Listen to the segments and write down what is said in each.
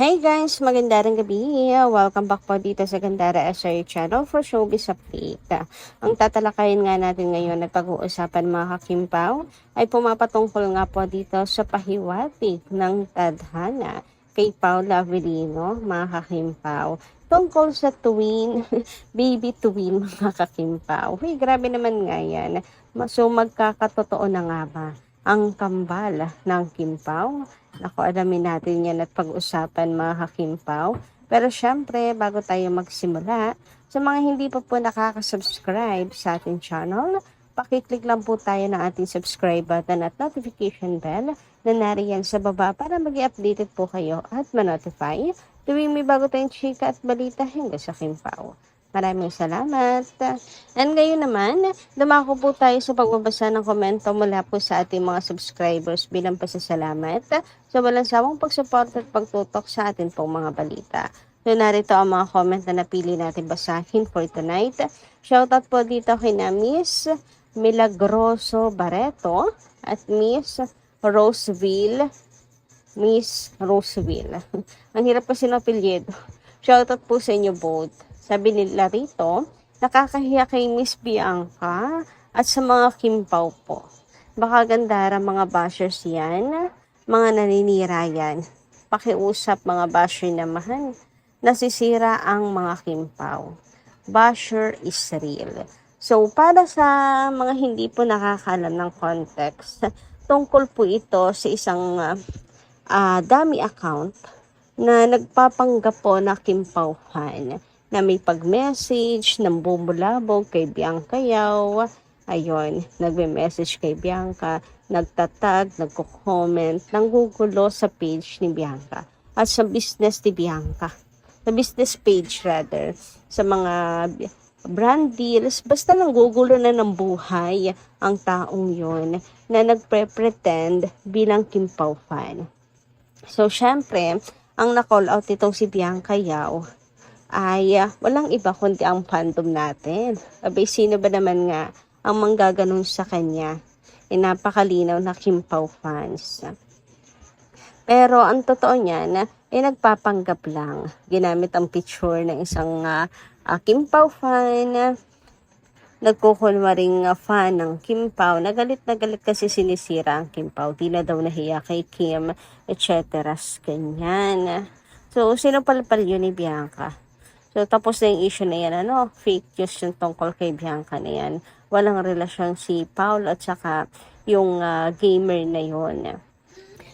Hey guys, magandang gabi. Welcome back po dito sa Gandara SRE channel for Showbiz Update. Ang tatalakayin nga natin ngayon at pag-uusapan mga kakimpaw ay pumapatungkol nga po dito sa pahiwatig ng tadhana kay Paula Avellino, mga kakimpaw. Tungkol sa twin, baby twin mga kakimpaw. Hey, grabe naman nga yan. So magkakatotoo na nga ba ang kambal ng Kimpaw? Naku, alamin natin yan at pag-usapan mga kakimpaw. Pero syempre, bago tayo magsimula, sa mga hindi pa po nakaka-subscribe sa ating channel, pakiclick lang po tayo ng ating subscribe button at notification bell na nariyan sa baba para mag-i-updated po kayo at ma-notify tuwing may bago tayong chika at balita hingga sa Kimpaw. Maraming salamat. And ngayon naman, dumako po tayo sa pagbabasa ng komento mula po sa ating mga subscribers bilang pasasalamat sa walang sawang pagsuporta at pagtutok sa atin pong mga balita. So narito ang mga comment na napili natin basahin for tonight. Shoutout po dito kay na Miss Milagroso Barreto at Miss Roseville. Ang hirap kasi ng apelyido. Shoutout po sa inyo both. Sabi nila rito, nakakahiya kay Miss Bianca at sa mga Kimpaw po. Baka Gandara mga bashers yan, mga naninira yan. Pakiusap mga basher naman, nasisira ang mga Kimpaw. Basher is real. So para sa mga hindi po nakakalam ng context, tungkol po ito sa isang dummy account na nagpapanggap po na Kimpaw fan na may pag-message ng bumulabog kay Bianca Yao. Ayun, nagme-message kay Bianca, nagtatag, nagko-comment, nanggugulo sa page ni Bianca at sa business ni Bianca. Sa business page rather, sa mga brand deals, basta nanggugulo na ng buhay ang taong yon na nagpre-pretend bilang Kimpaw fan. So, syempre, ang na-call out itong si Bianca Yao ay walang iba kundi ang fandom natin. Abay, sino ba naman nga ang manggaganon sa kanya? Napakalinaw na Kimpaw fans. Pero ang totoo niyan, nagpapanggap lang. Ginamit ang picture ng isang Kimpaw fan, nagkukunwaring fan ng Kimpaw. Nagalit kasi sinisira ang Kimpaw. Di na daw nahiya kay Kim, etc. Ganyan. So, sino palpal yun ni Bianca? So, tapos na yung issue na yan, fake news yung tungkol kay Bianca na yan. Walang relasyon si Paul at saka yung gamer na yon.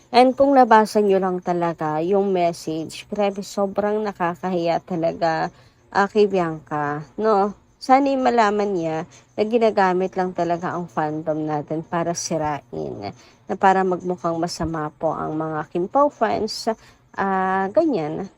And kung nabasa nyo lang talaga yung message, grabe, sobrang nakakahiya talaga kay Bianca, no? Sana malaman niya na ginagamit lang talaga ang fandom natin para sirain, na para magmukhang masama po ang mga Kimpaw fans, ganyan.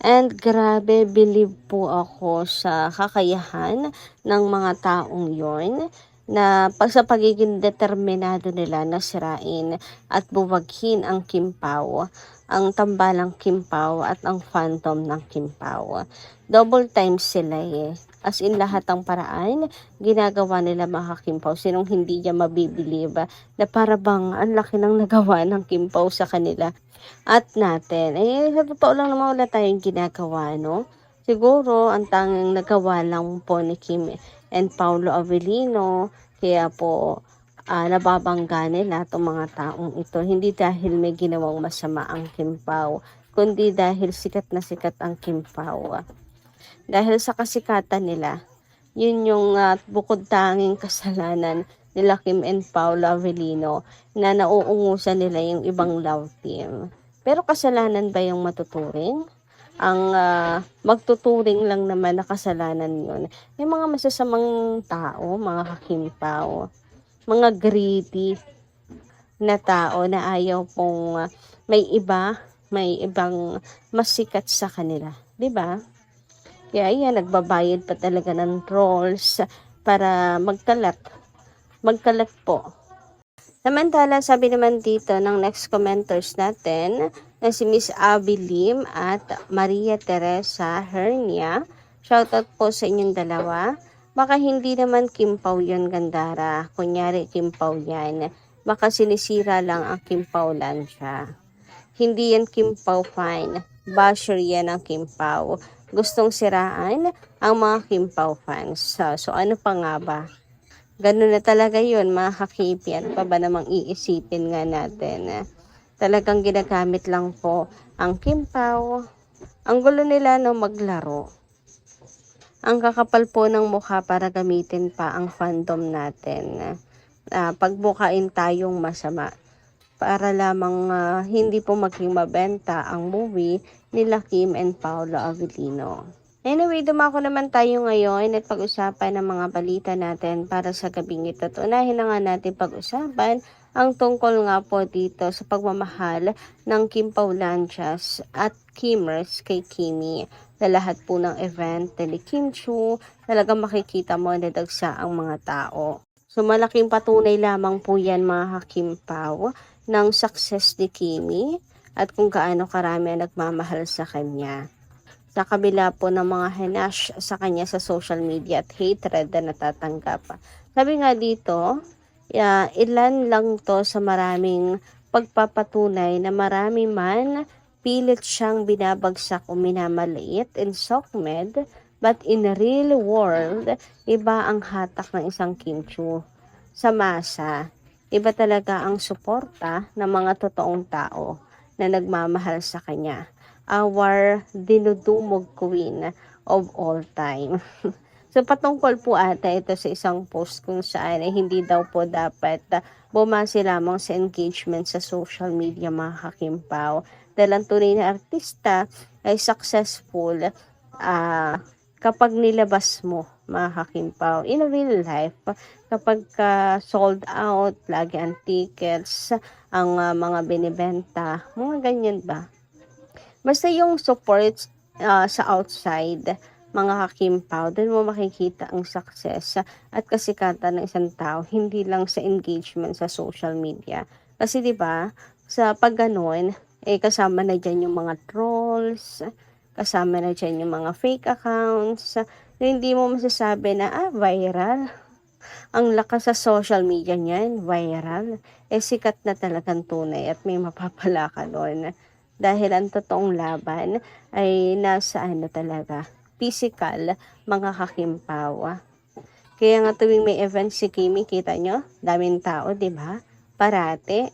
And grabe, believe po ako sa kakayahan ng mga taong yon na sa pagiging determinado nila na sirain at buwaghin ang Kimpaw, ang tambalang Kimpaw at ang phantom ng Kimpaw. Double times sila As in lahat ng paraan, ginagawa nila mga Kimpaw. Sinong hindi niya mabibilieve na para bang ang laki ng nagawa ng Kimpaw sa kanila at natin. Sa totoo lang naman wala tayong ginagawa, no? Siguro, ang tanging nagawa lang po ni Kim and Paulo Avellino, kaya po nababangga nila itong mga taong ito. Hindi dahil may ginawang masama ang Kimpaw, kundi dahil sikat na sikat ang Kimpaw. Dahil sa kasikatan nila, yun yung bukod tanging kasalanan nila Kim and Paula Avellino na nauungusan nila yung ibang love team. Pero kasalanan ba yung matuturing? Ang magtuturing lang naman na kasalanan yun. May mga masasamang tao, mga kakimpaw, mga greedy na tao na ayaw pong may ibang masikat sa kanila. 'Di ba? Kaya yan, nagbabayad pa talaga ng trolls para magkalat po. Samantala, sabi naman dito ng next commenters natin na si Miss Abby Lim at Maria Teresa Hernia. Shoutout po sa inyong dalawa. Baka hindi naman Kimpaw yun, Gandara. Kunyari, Kimpaw yan. Baka sinisira lang ang Kimpaw Lansya. Hindi yan Kimpaw fine. basher yan ng Kim Pao. Gustong siraan ang mga Kim Pao fans. So ano pa nga ba? Ganun na talaga yun, mga kakipi. Ano pa ba namang iisipin nga natin? Talagang ginagamit lang po ang Kim Pao. Ang gulo nila no maglaro. Ang kakapal po ng mukha para gamitin pa ang fandom natin. Pagbukain tayong masama para lamang hindi po maging mabenta ang movie nila Kim and Paolo Avellino. Anyway, dumako naman tayo ngayon at pag-usapan ng mga balita natin para sa gabing ito. Unahin na nga natin pag-usapan ang tungkol nga po dito sa pagmamahal ng Kim Paulanchas at Kimmers kay Kimi. Sa lahat po ng event ni Kim Chiu, talagang makikita mo na dagsa ang mga tao. So malaking patunay lamang po yan mga Kim Pao ng success ni Kimi at kung gaano karami ang nagmamahal sa kanya. Sa kabila po ng mga hinash sa kanya sa social media at hatred na natatanggap. Sabi nga dito, ilan lang to sa maraming pagpapatunay na marami man pilit siyang binabagsak o minamaliit in SOCMED, but in the real world, iba ang hatak ng isang Kim Chiu sa masa. Iba talaga ang suporta ng mga totoong tao na nagmamahal sa kanya. Our dinudumog queen of all time. So patungkol po ata ito sa isang post kung saan ay hindi daw po dapat bumase lamang sa engagement sa social media mga Kim Pao. Dahil ang tunay na artista ay successful kapag nilabas mo mga Kim Pao in real life. Kapag sold out, lagi ang tickets, ang mga binibenta, mga ganyan ba? Basta yung support sa outside, mga Kim Pao, doon mo makikita ang success at kasikatan ng isang tao, hindi lang sa engagement sa social media. Kasi 'di ba, sa pag ganun, kasama na diyan yung mga trolls, kasama na diyan yung mga fake accounts, na hindi mo masasabi na viral. Ang lakas sa social media niyan, viral. Sikat na talagang tunay at may mapapala ka doon. Dahil ang totoong laban ay nasa talaga, physical, mga kakimpawa. Kaya nga tuwing may event si Kimi, kita nyo, daming tao, di ba? Parate.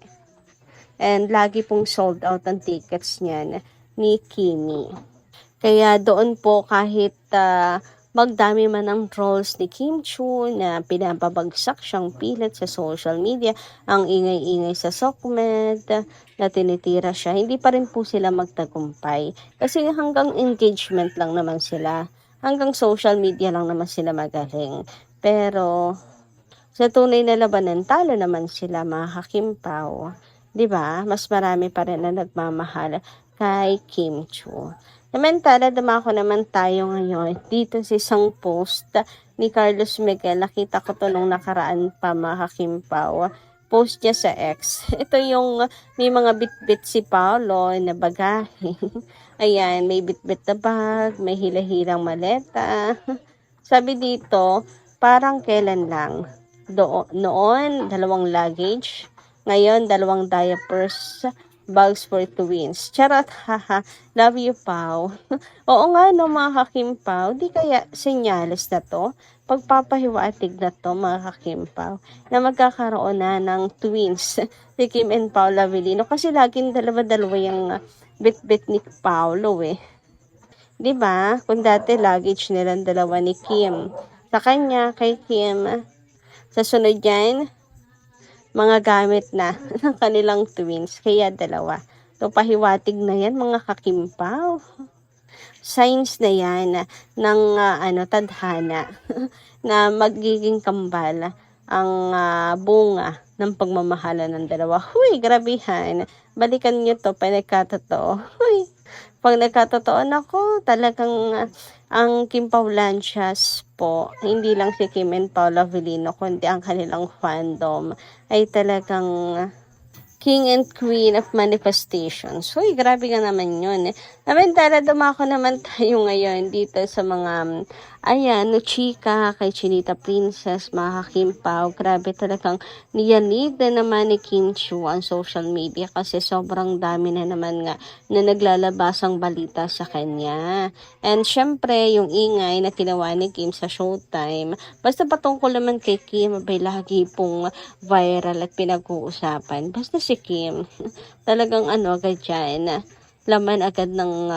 And lagi pong sold out ang tickets niyan ni Kimi. Kaya doon po kahit magdami man ang trolls ni Kim Chiu na pinapabagsak siyang pilit sa social media, ang ingay-ingay sa SOCMED, na tinitira siya, hindi pa rin po sila magtagumpay. Kasi hanggang engagement lang naman sila, hanggang social media lang naman sila magaling. Pero sa tunay na labanan, talo naman sila mga Kim Pao. 'Di ba? Mas marami pa rin na nagmamahal kay Kim Chiu. Samantala, dumako naman tayo ngayon dito sa isang post ni Carlos Miguel. Nakita ko to nung nakaraan pa mga Kim Pao. Post niya sa X. Ito yung may mga bit-bit si Paolo na bagahe. Ayan, may bit-bit na bag, may hila-hilang maleta. Sabi dito, parang kailan lang. Noon, 2 luggage. Ngayon, 2 diapers, bags for twins. Charot, haha. Love you, Pao. Oo nga, no, mga Kim Pao. Di kaya senyales na to? Pagpapahiwatig na to, mga Kim Pao, na magkakaroon na ng twins si Kim and Paolo Avellino. Kasi laging dalawa-dalawa yung bit-bit ni Paolo eh. Diba? Kung dati luggage nilang dalawa ni Kim. Sa kanya, kay Kim. Sa sunod yan, mga gamit na ng kanilang twins, kaya 2. So, pahiwatig na yan mga kakimpaw. Signs na yan ng tadhana na magiging kambal ang bunga ng pagmamahala ng dalawa. Huy, grabihan. Balikan nyo to, pag nagkatotoo. Huy, pag nagkatotoo, nako, talagang ang Kim Paulanchas po, hindi lang si Kim and Paolo Avellino, kundi ang kanilang fandom ay talagang King and Queen of Manifestations. Uy, grabe ka naman yun. Samantala, dumako naman tayo ngayon dito sa mga, ayan, no chika, kay Chinita Princess, mga Kimpaw. Grabe talagang niyanig na naman ni Kim Chiu ang social media kasi sobrang dami na naman nga na naglalabasang balita sa kanya. And syempre, yung ingay na ginawa ni Kim sa Showtime, basta patungkol naman kay Kim, may lagi pong viral at pinag-uusapan. Basta si Kim, talagang agad dyan, laman agad ng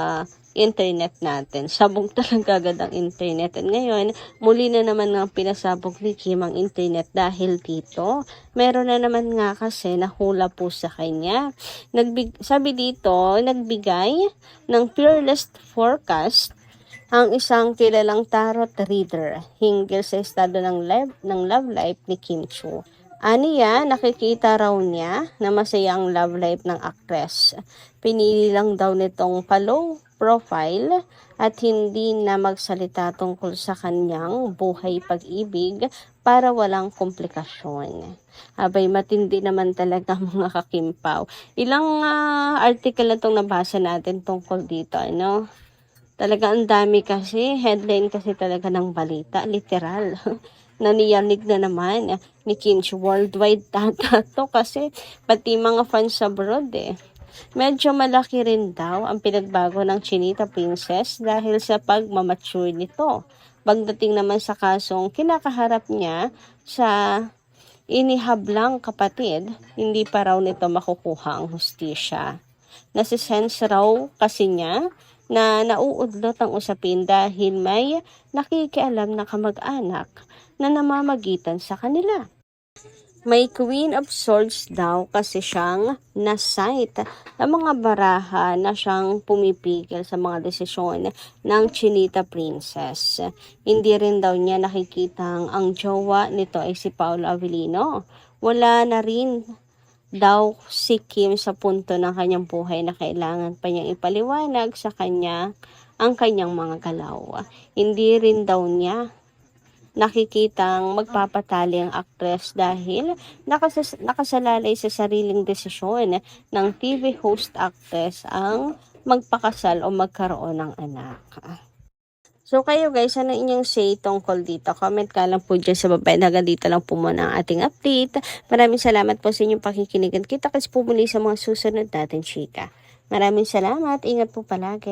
internet natin. Sabog talaga agad ang internet. At ngayon, muli na naman nga pinasabog ni Kim ang internet dahil dito. Meron na naman nga kasi nahula po sa kanya. Sabi dito, nagbigay ng fearless forecast ang isang kilalang tarot reader hinggil sa estado ng love life ni Kim Chiu. Aniya, nakikita raw niya na masaya ang love life ng actress. Pinili lang daw nitong pa-low profile at hindi na magsalita tungkol sa kanyang buhay pag-ibig para walang komplikasyon. Abay, matindi naman talaga mga kakimpaw. Ilang article na itong nabasa natin tungkol dito, Talaga ang dami kasi, headline kasi talaga ng balita, literal. Naniyanig na naman ni Kim Chiu worldwide data to kasi pati mga fans abroad Medyo malaki rin daw ang pinagbago ng Chinita Princess dahil sa pagmamature nito. Pagdating naman sa kasong kinakaharap niya sa inihablang kapatid, hindi pa raw nito makukuha ang hustisya. Nasisense raw kasi niya na nauudlot ang usapin dahil may nakikialam na kamag-anak na namamagitan sa kanila. May Queen of Swords daw kasi siyang na-sight ng mga baraha na siyang pumipigil sa mga desisyon ng Chinita Princess. Hindi rin daw niya nakikita ang jowa nito ay si Paolo Avellino. Wala na rin daw si Kim sa punto ng kanyang buhay na kailangan pa niyang ipaliwanag sa kanya ang kanyang mga galaw. Hindi rin daw niya nakikitang magpapatali ang actress dahil nakasalalay sa sariling desisyon ng TV host actress ang magpakasal o magkaroon ng anak. So kayo guys, ano inyong say tungkol dito? Comment ka lang po dyan sa baba. Hanggang dito lang po muna ang ating update. Maraming salamat po sa inyong pakikinigan. Kita kasi po muli sa mga susunod natin chika. Maraming salamat. Ingat po palagi.